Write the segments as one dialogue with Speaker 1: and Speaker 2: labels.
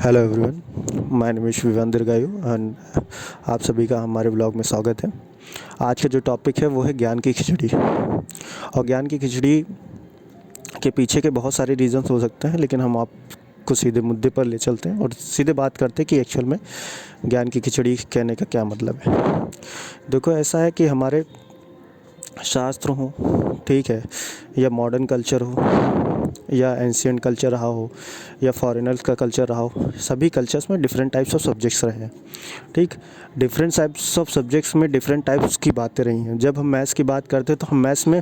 Speaker 1: Hello everyone, my name is Vivan Dirghayu and आप सभी का हमारे ब्लॉग में स्वागत है। आज का जो टॉपिक है वो है ज्ञान की खिचड़ी। और ज्ञान की खिचड़ी के पीछे के बहुत सारे रीज़न्स हो सकते हैं, लेकिन हम आपको सीधे मुद्दे पर ले चलते हैं और सीधे बात करते हैं कि एक्चुअल में ज्ञान की खिचड़ी कहने का क्या मतलब है। देखो, ऐसा है कि हमारे शास्त्र हो, ठीक है, या मॉडर्न कल्चर हो, या एंशियंट कल्चर रहा हो, या फॉरेनर्स का कल्चर रहा हो, सभी कल्चर्स में डिफरेंट टाइप्स ऑफ सब्जेक्ट्स रहे हैं। ठीक, डिफरेंट टाइप्स ऑफ सब्जेक्ट्स में डिफरेंट टाइप्स की बातें रही हैं। जब हम मैथ्स की बात करते हैं तो हम मैथ्स में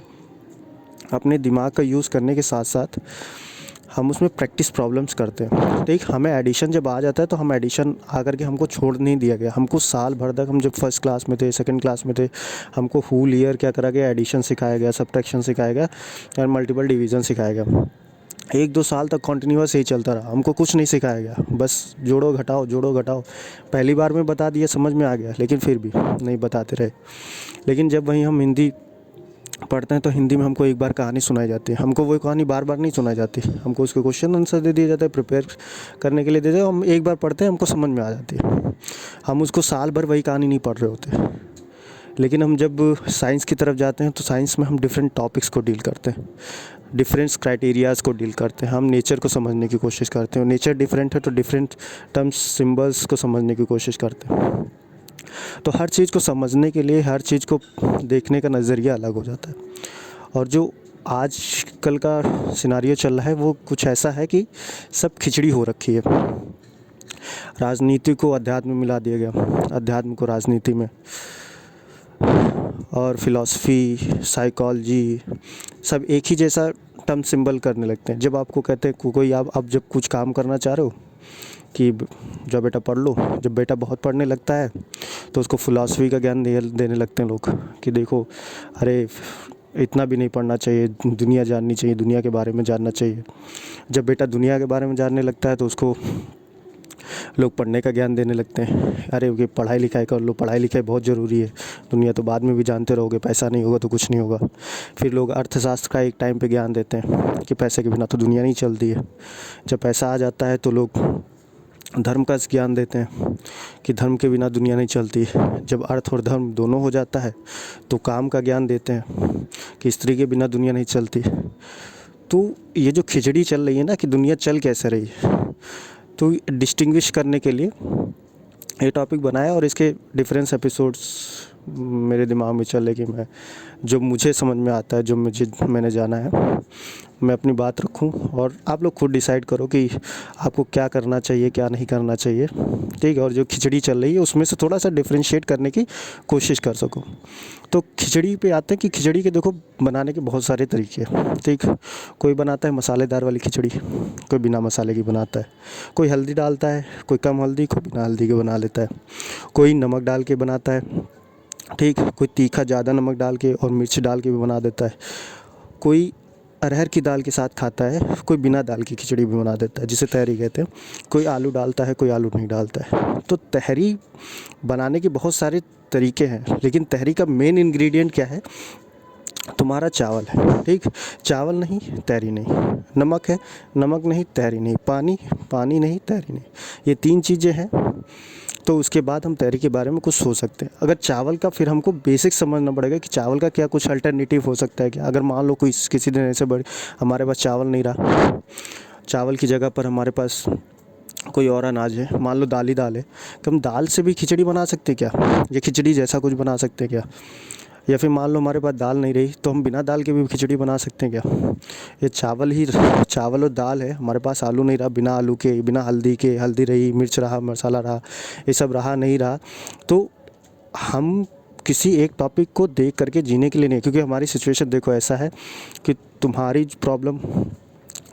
Speaker 1: अपने दिमाग का यूज़ करने के साथ साथ हम उसमें प्रैक्टिस प्रॉब्लम्स करते हैं। ठीक, हमें एडिशन जब आ जाता है तो हम एडिशन आकर के हमको छोड़ नहीं दिया गया। हमको साल भर तक, हम जब फर्स्ट क्लास में थे, सेकंड क्लास में थे, हमको होल ईयर क्या करा गया, एडिशन सिखाया गया, सब्ट्रैक्शन सिखाया गया और मल्टीपल डिवीज़न सिखाया गया। 1-2 साल तक कंटिन्यूअस यही चलता रहा, हमको कुछ नहीं सिखाया गया, बस जोड़ो घटाओ जोड़ो घटाओ। पहली बार में बता दिया, समझ में आ गया, लेकिन फिर भी नहीं बताते रहे। लेकिन जब वहीं हम हिंदी पढ़ते हैं तो हिंदी में हमको एक बार कहानी सुनाई जाती है, हमको वही कहानी बार बार नहीं सुनाई जाती, हमको उसके क्वेश्चन आंसर दे दिया जाता है, प्रिपेयर करने के लिए दे दिया। हम एक बार पढ़ते हैं, हमको समझ में आ जाती है, हम उसको साल भर वही कहानी नहीं पढ़ रहे होते। लेकिन हम जब साइंस की तरफ जाते हैं तो साइंस में हम डिफरेंट टॉपिक्स को डील करते हैं, डिफरेंट क्राइटेरियाज़ को डील करते हैं, हम नेचर को समझने की कोशिश करते हैं। नेचर डिफरेंट है तो डिफरेंट टर्म्स, सिंबल्स को समझने की कोशिश करते हैं। तो हर चीज़ को समझने के लिए, हर चीज़ को देखने का नज़रिया अलग हो जाता है। और जो आज कल का सिनारियो चल रहा है वो कुछ ऐसा है कि सब खिचड़ी हो रखी है। राजनीति को अध्यात्म में मिला दिया गया, अध्यात्म को राजनीति में, और फिलॉसफी, साइकोलॉजी, सब एक ही जैसा टर्म सिंबल करने लगते हैं। जब आपको कहते हैं कोई, आप जब कुछ काम करना चाह रहे हो कि जो बेटा पढ़ लो, जब बेटा बहुत पढ़ने लगता है तो उसको फ़िलॉसफ़ी का ज्ञान देने लगते हैं लोग कि देखो, अरे इतना भी नहीं पढ़ना चाहिए, दुनिया जाननी चाहिए, दुनिया के बारे में जानना चाहिए। जब बेटा दुनिया के बारे में जानने लगता है तो उसको लोग पढ़ने का ज्ञान देने लगते हैं, अरे ये पढ़ाई लिखाई कर लो, पढ़ाई लिखाई बहुत ज़रूरी है, दुनिया तो बाद में भी जानते रहोगे, पैसा नहीं होगा तो कुछ नहीं होगा। फिर लोग अर्थशास्त्र का एक टाइम पे ज्ञान देते हैं कि पैसे के बिना तो दुनिया नहीं चलती है। जब पैसा आ जाता है तो लोग धर्म का ज्ञान देते हैं कि धर्म के बिना दुनिया नहीं चलती। जब अर्थ और धर्म दोनों हो जाता है तो काम का ज्ञान देते हैं कि स्त्री के बिना दुनिया नहीं चलती। तो ये जो खिचड़ी चल रही है ना कि दुनिया चल कैसे रही है, तो डिस्टिंग्विश करने के लिए ये टॉपिक बनाया और इसके डिफरेंस एपिसोड्स मेरे दिमाग में चले कि मैं, जो मुझे समझ में आता है, जो मैंने जाना है, मैं अपनी बात रखूं और आप लोग खुद डिसाइड करो कि आपको क्या करना चाहिए, क्या नहीं करना चाहिए। ठीक है, और जो खिचड़ी चल रही है उसमें से थोड़ा सा डिफरेंशिएट करने की कोशिश कर सको। तो खिचड़ी पे आते हैं कि खिचड़ी के देखो बनाने के बहुत सारे तरीके हैं। ठीक, कोई बनाता है मसालेदार वाली खिचड़ी, कोई बिना मसाले की बनाता है, कोई हल्दी डालता है, कोई कम हल्दी, कोई बिना हल्दी के बना लेता है, कोई नमक डाल के बनाता है, ठीक, कोई तीखा ज़्यादा नमक डाल के और मिर्च डाल के भी बना देता है, कोई अरहर की दाल के साथ खाता है, कोई बिना दाल की खिचड़ी भी बना देता है जिसे तहरी कहते हैं, कोई आलू डालता है, कोई आलू नहीं डालता है। तो तहरी बनाने के बहुत सारे तरीके हैं, लेकिन तहरी का मेन इंग्रेडिएंट क्या है? तुम्हारा चावल है। ठीक, चावल नहीं तहरी नहीं, नमक है, नमक नहीं तहरी नहीं, पानी, पानी नहीं तहरी नहीं, ये 3 चीज़ें हैं। तो उसके बाद हम तहरी के बारे में कुछ सोच सकते हैं। अगर चावल का, फिर हमको बेसिक समझना पड़ेगा कि चावल का क्या कुछ अल्टरनेटिव हो सकता है क्या। अगर मान लो कोई किसी दिन ऐसे बड़े, हमारे पास चावल नहीं रहा, चावल की जगह पर हमारे पास कोई और अनाज है, मान लो दाल ही दाल है, तो हम दाल से भी खिचड़ी बना सकते हैं क्या? या खिचड़ी जैसा कुछ बना सकते हैं क्या? या फिर मान लो हमारे पास दाल नहीं रही तो हम बिना दाल के भी खिचड़ी बना सकते हैं क्या? ये चावल और दाल है, हमारे पास आलू नहीं रहा, बिना आलू के, बिना हल्दी के, हल्दी रही, मिर्च रहा, मसाला रहा, ये सब रहा नहीं रहा, तो हम किसी एक टॉपिक को देख करके जीने के लिए नहीं, क्योंकि हमारी सिचुएशन देखो ऐसा है कि तुम्हारी प्रॉब्लम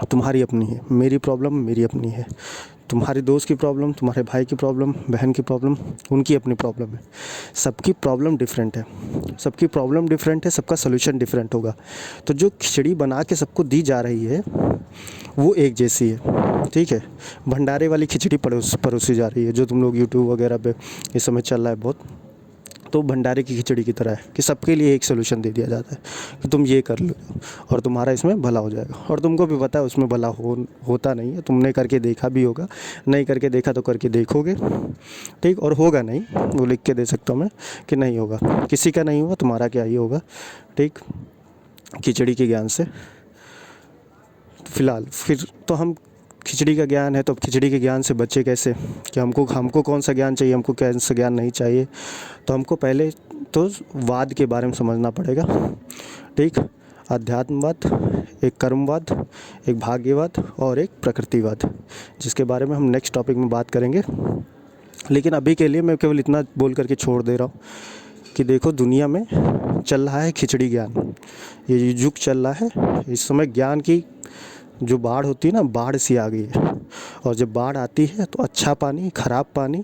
Speaker 1: तुम्हारी अपनी है, मेरी प्रॉब्लम मेरी अपनी है, तुम्हारे दोस्त की प्रॉब्लम, तुम्हारे भाई की प्रॉब्लम, बहन की प्रॉब्लम, उनकी अपनी प्रॉब्लम है। सबकी प्रॉब्लम डिफरेंट है, सबकी प्रॉब्लम डिफरेंट है, सबका सोल्यूशन डिफरेंट होगा। तो जो खिचड़ी बना के सबको दी जा रही है वो एक जैसी है। ठीक है, भंडारे वाली खिचड़ी परोसी जा रही है, जो तुम लोग यूट्यूब वगैरह पे इस समय चल रहा है बहुत। तो भंडारे की खिचड़ी की तरह है कि सबके लिए एक सोल्यूशन दे दिया जाता है कि तुम ये कर लो और तुम्हारा इसमें भला हो जाएगा। और तुमको भी पता है उसमें भला होता नहीं है, तुमने करके देखा भी होगा, नहीं करके देखा तो करके देखोगे, ठीक, और होगा नहीं, वो लिख के दे सकता हूँ मैं कि नहीं होगा, किसी का नहीं हुआ, तुम्हारा क्या ही होगा, ठीक, खिचड़ी के ज्ञान से। फिलहाल फिर तो हम खिचड़ी का ज्ञान है तो अब खिचड़ी के ज्ञान से बचे कैसे, कि हमको कौन सा ज्ञान चाहिए, हमको कौन सा ज्ञान नहीं चाहिए। तो हमको पहले तो वाद के बारे में समझना पड़ेगा, ठीक, अध्यात्मवाद, एक कर्मवाद, एक भाग्यवाद और एक प्रकृतिवाद, जिसके बारे में हम नेक्स्ट टॉपिक में बात करेंगे। लेकिन अभी के लिए मैं केवल इतना बोल करके छोड़ दे रहा हूँ कि देखो दुनिया में चल रहा है खिचड़ी ज्ञान, ये युग चल रहा है, इस समय ज्ञान की जो बाढ़ होती है ना, बाढ़ सी आ गई है। और जब बाढ़ आती है तो अच्छा पानी, ख़राब पानी,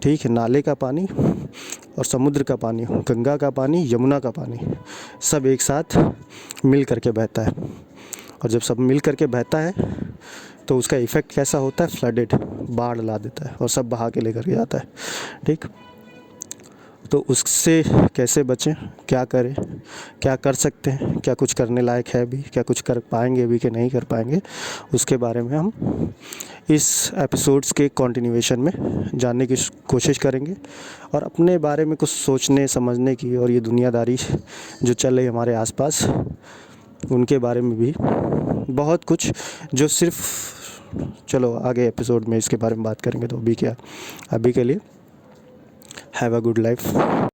Speaker 1: ठीक है, नाले का पानी और समुद्र का पानी, गंगा का पानी, यमुना का पानी, सब एक साथ मिल करके बहता है। और जब सब मिल करके बहता है तो उसका इफ़ेक्ट कैसा होता है, फ्लडेड, बाढ़ ला देता है और सब बहा के लेकर के जाता है, ठीक। तो उससे कैसे बचें, क्या करें, क्या कर सकते हैं, क्या कुछ करने लायक है भी, क्या कुछ कर पाएंगे भी कि नहीं कर पाएंगे, उसके बारे में हम इस एपिसोड्स के कंटिन्यूएशन में जानने की कोशिश करेंगे। और अपने बारे में कुछ सोचने समझने की, और ये दुनियादारी जो चल रही है हमारे आसपास, उनके बारे में भी बहुत कुछ, जो सिर्फ चलो आगे एपिसोड में इसके बारे में बात करेंगे। तो अभी क्या, अभी के लिए हैव अ गुड लाइफ।